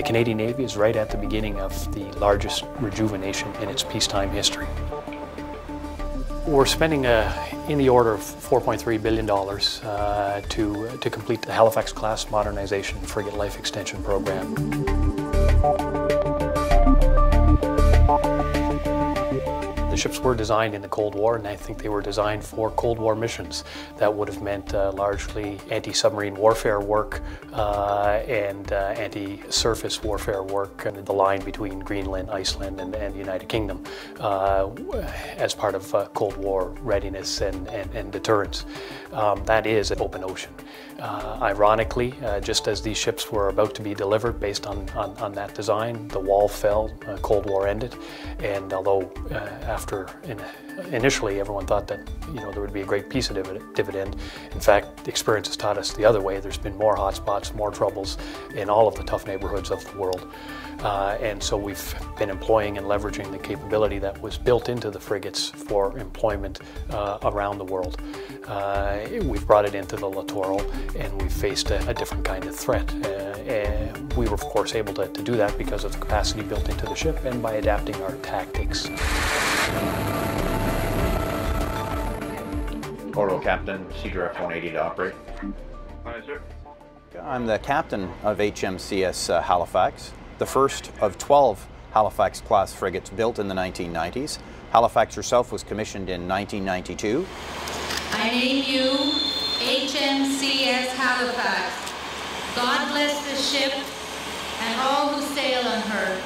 The Canadian Navy is right at the beginning of the largest rejuvenation in its peacetime history. We're spending in the order of $4.3 billion to complete the Halifax class Modernization frigate life extension program. The ships were designed in the Cold War, and I think they were designed for Cold War missions. That would have meant largely anti-submarine warfare work and anti-surface warfare work, and the line between Greenland, Iceland, and the United Kingdom as part of Cold War readiness and deterrence. That is an open ocean. Ironically, just as these ships were about to be delivered based on that design, the wall fell, Cold War ended, and although initially everyone thought that there would be a great peace dividend, in fact, the experience has taught us the other way. There's been more hotspots, more troubles in all of the tough neighborhoods of the world. And so we've been employing and leveraging the capability that was built into the frigates for employment around the world. We've brought it into the littoral, and we've faced a different kind of threat. We were, of course, able to do that because of the capacity built into the ship and by adapting our tactics. Orbital Captain, Seadrift 180 to operate. Hi, sir. I'm the captain of HMCS Halifax, the first of 12 Halifax-class frigates built in the 1990s. Halifax herself was commissioned in 1992. I name you HMCS Halifax. God bless the ship and all who sail on her.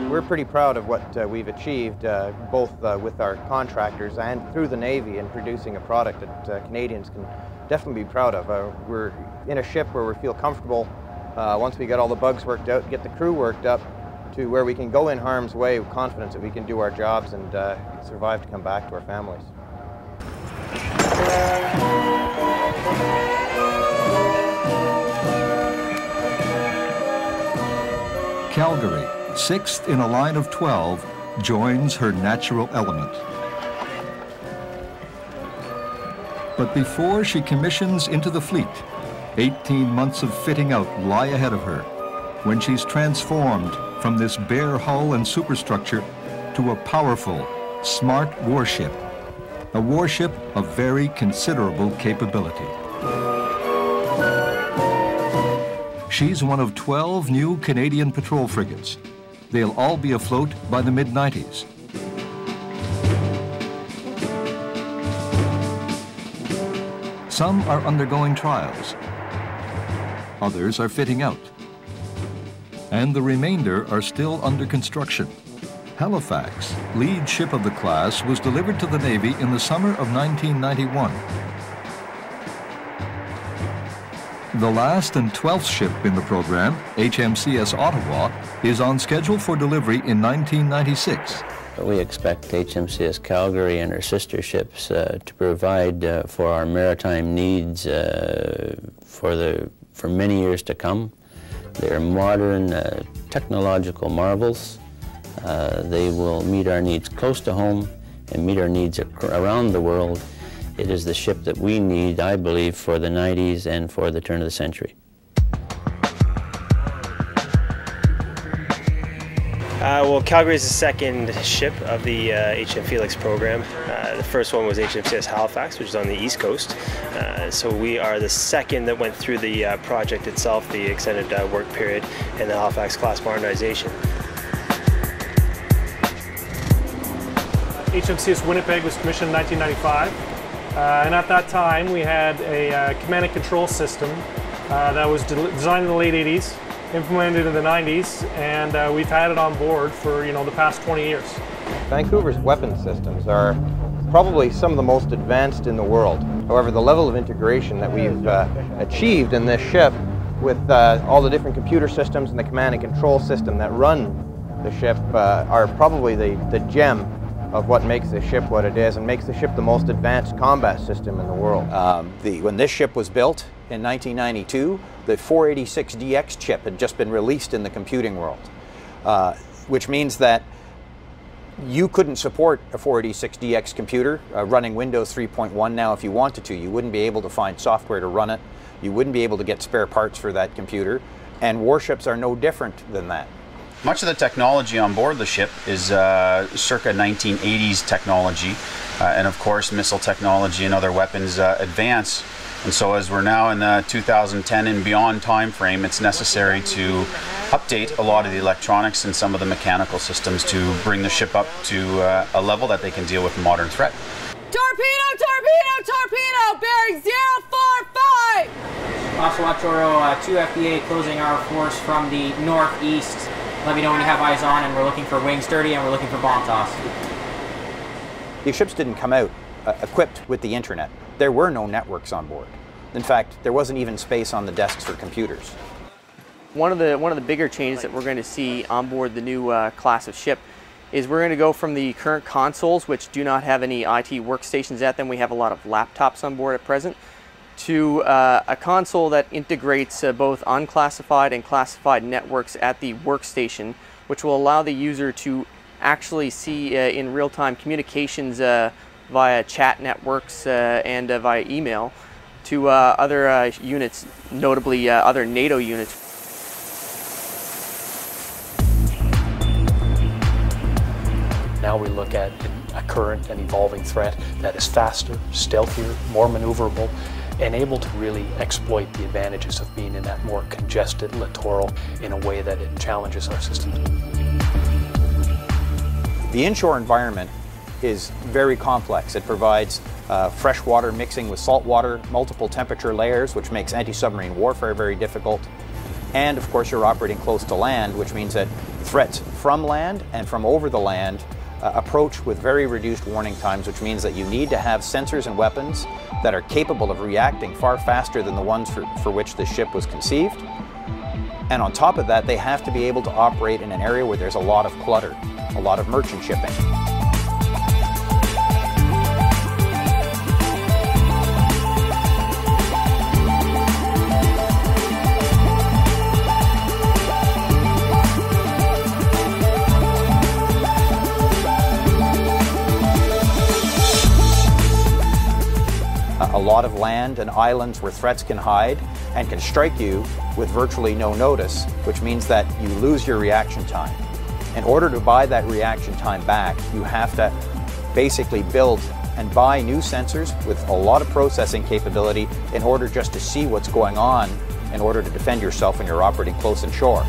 We're pretty proud of what we've achieved, both with our contractors and through the Navy, in producing a product that Canadians can definitely be proud of. We're in a ship where we feel comfortable once we get all the bugs worked out, get the crew worked up to where we can go in harm's way with confidence that we can do our jobs and survive to come back to our families. Calgary, 6th in a line of 12, joins her natural element. But before she commissions into the fleet, 18 months of fitting out lie ahead of her, when she's transformed from this bare hull and superstructure to a powerful, smart warship, a warship of very considerable capability. She's one of 12 new Canadian patrol frigates. They'll all be afloat by the mid-90s. Some are undergoing trials. Others are fitting out. And the remainder are still under construction. Halifax, lead ship of the class, was delivered to the Navy in the summer of 1991. The last and 12th ship in the program, HMCS Ottawa, is on schedule for delivery in 1996. We expect HMCS Calgary and her sister ships to provide for our maritime needs for many years to come. They're modern technological marvels. They will meet our needs close to home and meet our needs around the world. It is the ship that we need, I believe, for the 90s and for the turn of the century. Well, Calgary is the second ship of the HM Felix program. The first one was HMCS Halifax, which is on the East Coast. So we are the second that went through the project itself, the extended work period, and the Halifax class modernization. HMCS Winnipeg was commissioned in 1995. And at that time, we had a command and control system that was designed in the late 80s, implemented in the 90s, and we've had it on board for the past 20 years. Vancouver's weapon systems are probably some of the most advanced in the world. However, the level of integration that we've achieved in this ship with all the different computer systems and the command and control system that run the ship are probably the gem of what makes the ship what it is and makes the ship the most advanced combat system in the world. When this ship was built in 1992, the 486DX chip had just been released in the computing world, which means that You couldn't support a 486DX computer running Windows 3.1 now if you wanted to. You wouldn't be able to find software to run it. You wouldn't be able to get spare parts for that computer. And warships are no different than that. Much of the technology on board the ship is circa 1980s technology. And of course, missile technology and other weapons advance. And so as we're now in the 2010 and beyond time frame, it's necessary to update a lot of the electronics and some of the mechanical systems to bring the ship up to a level that they can deal with a modern threat. Torpedo, torpedo, torpedo, bearing 045! Ocelot Choro, 2 FBA closing our force from the northeast. Let me know when you have eyes on, and we're looking for wings dirty and we're looking for bomb toss. These ships didn't come out equipped with the internet. There were no networks on board. In fact, there wasn't even space on the desks for computers. One of the bigger changes that we're going to see on board the new class of ship is we're going to go from the current consoles, which do not have any IT workstations at them. We have a lot of laptops on board at present, to a console that integrates both unclassified and classified networks at the workstation, which will allow the user to actually see in real-time communications via chat networks and via email to other units, notably other NATO units. Now we look at a current and evolving threat that is faster, stealthier, more maneuverable, and able to really exploit the advantages of being in that more congested littoral in a way that it challenges our systems. The inshore environment is very complex. It provides fresh water mixing with salt water, multiple temperature layers, which makes anti-submarine warfare very difficult. And of course you're operating close to land, which means that threats from land and from over the land approach with very reduced warning times, which means that you need to have sensors and weapons that are capable of reacting far faster than the ones for which the ship was conceived. And on top of that, they have to be able to operate in an area where there's a lot of clutter, a lot of merchant shipping. A lot of land and islands where threats can hide and can strike you with virtually no notice, which means that you lose your reaction time. In order to buy that reaction time back, you have to basically build and buy new sensors with a lot of processing capability in order just to see what's going on in order to defend yourself when you're operating close inshore.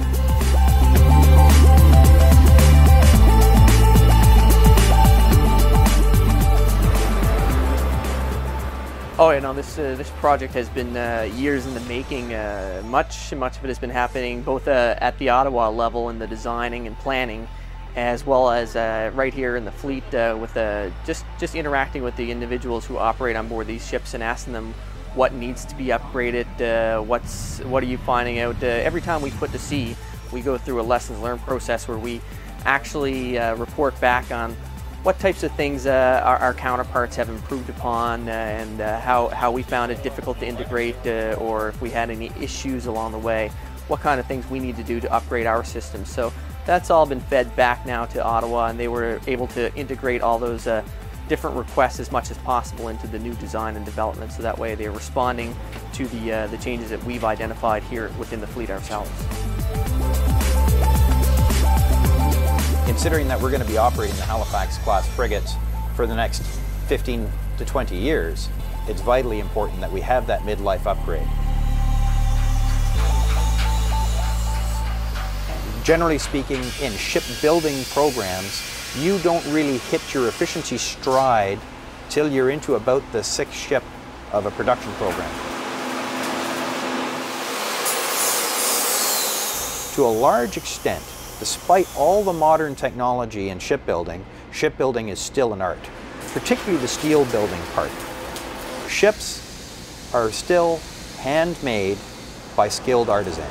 Oh, yeah, no, this project has been years in the making. Much of it has been happening both at the Ottawa level in the designing and planning, as well as right here in the fleet with just interacting with the individuals who operate on board these ships and asking them what needs to be upgraded, what are you finding out. Every time we put to sea, we go through a lessons learned process where we actually report back on what types of things our counterparts have improved upon and how we found it difficult to integrate or if we had any issues along the way, what kind of things we need to do to upgrade our systems. So that's all been fed back now to Ottawa, and they were able to integrate all those different requests as much as possible into the new design and development, so that way they're responding to the changes that we've identified here within the fleet ourselves. Considering that we're going to be operating the Halifax-class frigates for the next 15 to 20 years, it's vitally important that we have that midlife upgrade. Generally speaking, in shipbuilding programs, you don't really hit your efficiency stride till you're into about the 6th ship of a production program. To a large extent, despite all the modern technology in shipbuilding is still an art, particularly the steel building part. Ships are still handmade by skilled artisans.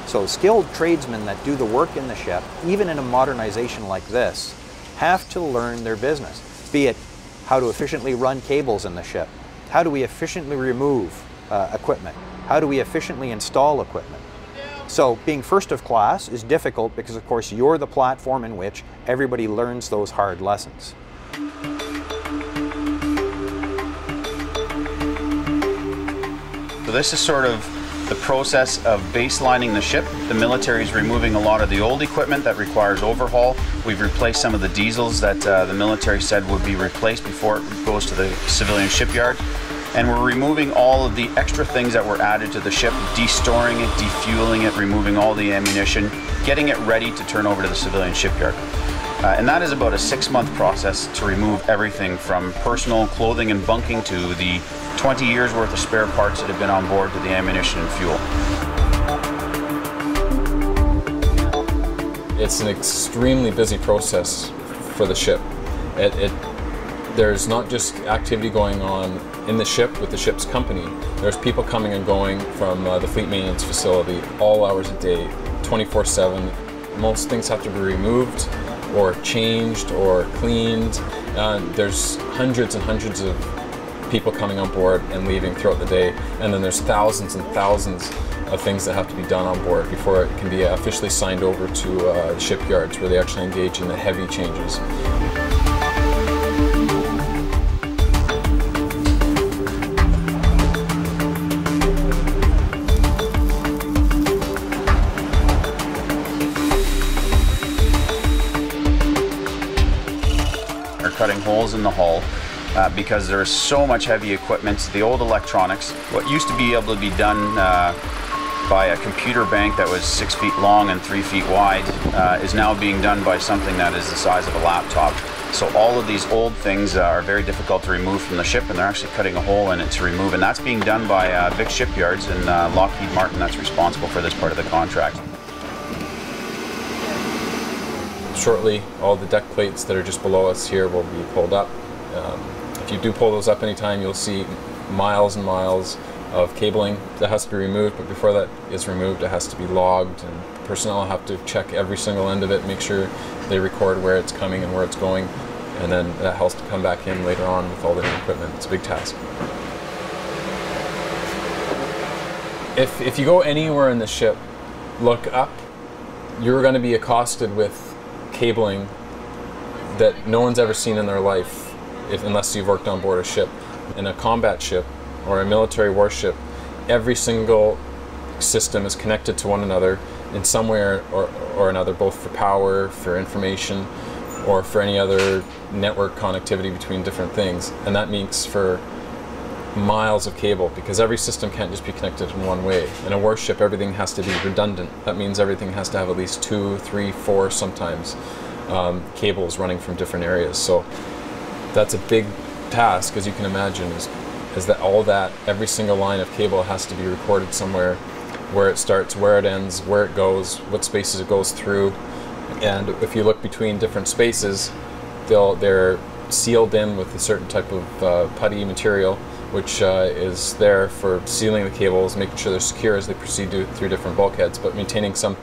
So skilled tradesmen that do the work in the ship, even in a modernization like this, have to learn their business, be it how to efficiently run cables in the ship, how do we efficiently remove equipment, how do we efficiently install equipment. So being first of class is difficult because, of course, you're the platform in which everybody learns those hard lessons. So this is sort of the process of baselining the ship. The military is removing a lot of the old equipment that requires overhaul. We've replaced some of the diesels that the military said would be replaced before it goes to the civilian shipyard. And we're removing all of the extra things that were added to the ship, destoring it, defueling it, removing all the ammunition, getting it ready to turn over to the civilian shipyard. And that is about a 6-month process to remove everything from personal clothing and bunking to the 20 years worth of spare parts that have been on board to the ammunition and fuel. It's an extremely busy process for the ship. There's not just activity going on in the ship with the ship's company. There's people coming and going from the fleet maintenance facility all hours a day, 24/7. Most things have to be removed or changed or cleaned. There's hundreds and hundreds of people coming on board and leaving throughout the day, and then there's thousands and thousands of things that have to be done on board before it can be officially signed over to the shipyards where they actually engage in the heavy changes. Are cutting holes in the hull. Because there is so much heavy equipment, the old electronics. What used to be able to be done by a computer bank that was 6 feet long and 3 feet wide is now being done by something that is the size of a laptop. So all of these old things are very difficult to remove from the ship, and they're actually cutting a hole in it to remove. And that's being done by big shipyards, and Lockheed Martin that's responsible for this part of the contract. Shortly, all the deck plates that are just below us here will be pulled up. If you do pull those up anytime, you'll see miles and miles of cabling that has to be removed, but before that is removed, it has to be logged, and personnel have to check every single end of it, make sure they record where it's coming and where it's going, and then that has to come back in later on with all the new equipment. It's a big task. If you go anywhere in the ship, look up, you're going to be accosted with cabling that no one's ever seen in their life, unless you've worked on board a ship. In a combat ship or a military warship, every single system is connected to one another in some way or another, both for power, for information, or for any other network connectivity between different things. And that means for miles of cable, because every system can't just be connected in one way. In a warship, everything has to be redundant. That means everything has to have at least 2, 3, 4 sometimes cables running from different areas. So that's a big task, as you can imagine, is that every single line of cable has to be recorded somewhere, where it starts, where it ends, where it goes, what spaces it goes through. And if you look between different spaces, they're sealed in with a certain type of putty material, which is there for sealing the cables, making sure they're secure as they proceed through different bulkheads, but maintaining some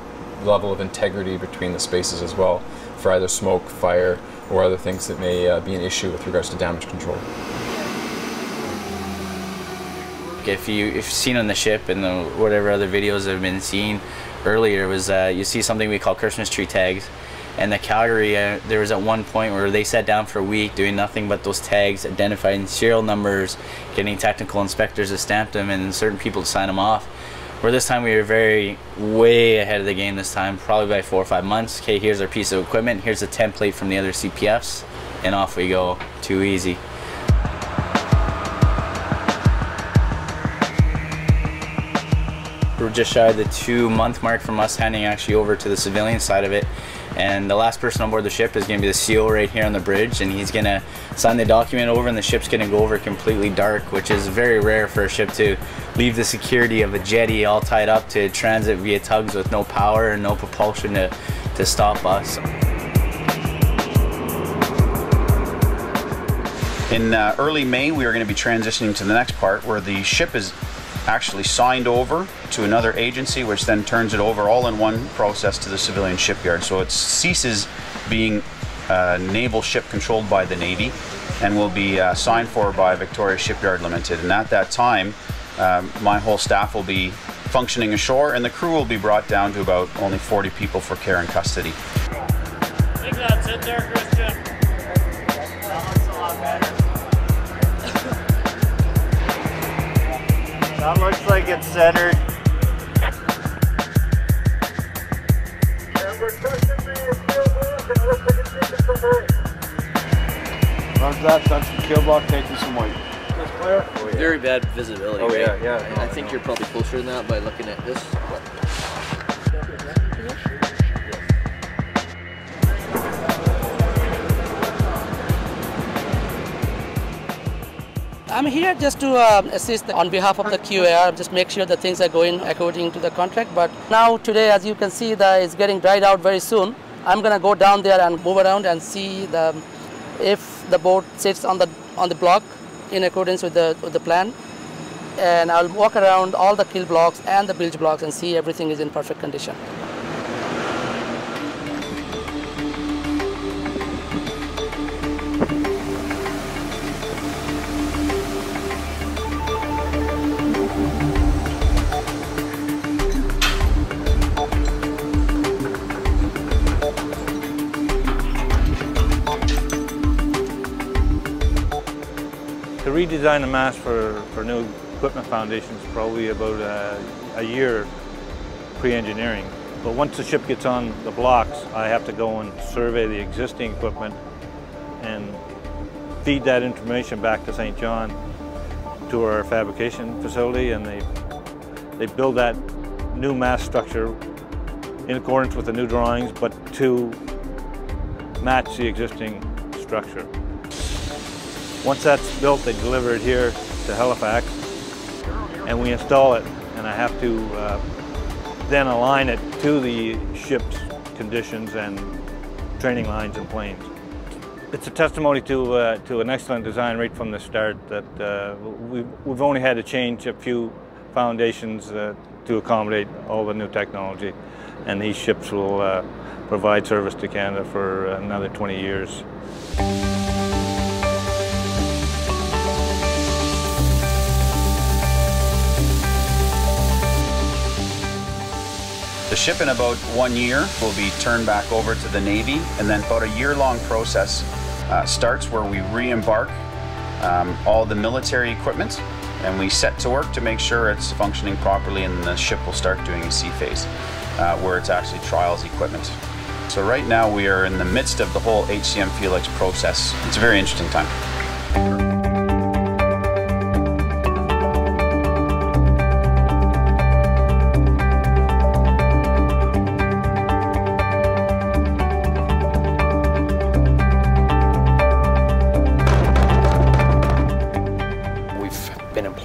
level of integrity between the spaces as well, for either smoke, fire, or other things that may be an issue with regards to damage control. If you've seen on the ship and whatever other videos that have been seen earlier, was you see something we call Christmas tree tags. And the Calgary, there was at one point where they sat down for a week doing nothing but those tags, identifying serial numbers, getting technical inspectors to stamp them, and certain people to sign them off. Where this time we were way ahead of the game this time, probably by 4 or 5 months. Okay, here's our piece of equipment, here's a template from the other CPFs, and off we go. Too easy. We're just shy of the 2-month mark from us handing actually over to the civilian side of it. And the last person on board the ship is going to be the CO right here on the bridge, and he's going to sign the document over, and the ship's going to go over completely dark, which is very rare for a ship to leave the security of a jetty all tied up to transit via tugs with no power and no propulsion to stop us. In early May, we are going to be transitioning to the next part where the ship is actually signed over to another agency, which then turns it over all in one process to the civilian shipyard. So it ceases being a naval ship controlled by the Navy and will be signed for by Victoria Shipyard Limited. And at that time, my whole staff will be functioning ashore, and the crew will be brought down to about only 40 people for care and custody. I think that's it there, Christian. That looks a lot better. That looks like it's centered. How's that? Touch the kill block, take me some weight. Oh, yeah. Very bad visibility. Oh, right? yeah. I think you're probably closer than that by looking at this. I'm here just to assist on behalf of the QAR, just make sure that things are going according to the contract. But now today, as you can see, it's getting dried out very soon. I'm going to go down there and move around and see if the boat sits on the block in accordance with the plan. And I'll walk around all the kill blocks and the bilge blocks and see everything is in perfect condition. To redesign the mast for new equipment foundations is probably about a year pre-engineering. But once the ship gets on the blocks, I have to go and survey the existing equipment and feed that information back to St. John to our fabrication facility, and they build that new mast structure in accordance with the new drawings, but to match the existing structure. Once that's built, they deliver it here to Halifax, and we install it, and I have to then align it to the ship's conditions and training lines and planes. It's a testimony to an excellent design right from the start that we've only had to change a few foundations to accommodate all the new technology, and these ships will provide service to Canada for another 20 years. The ship in about 1 year will be turned back over to the Navy, and then about a year-long process starts where we re-embark all the military equipment, and we set to work to make sure it's functioning properly, and the ship will start doing a sea phase where it's actually trials equipment. So right now we are in the midst of the whole HCM Felix process. It's a very interesting time.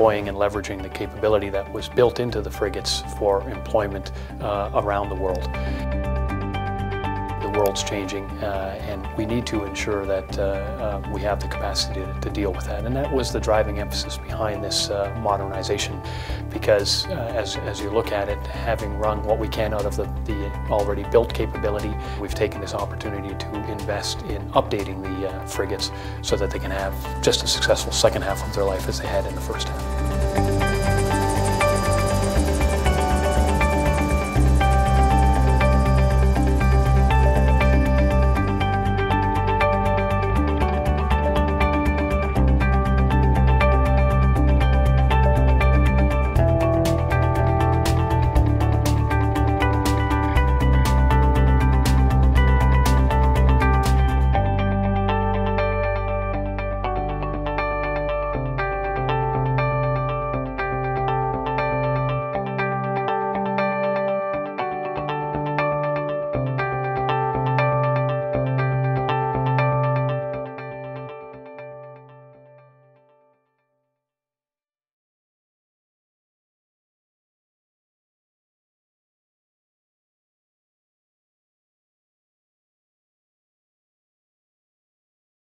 Employing and leveraging the capability that was built into the frigates for employment around the world. The world's changing, and we need to ensure that we have the capacity to deal with that. And that was the driving emphasis behind this modernization, because as you look at it, having wrung what we can out of the already built capability, we've taken this opportunity to invest in updating the frigates so that they can have just a successful second half of their life as they had in the first half.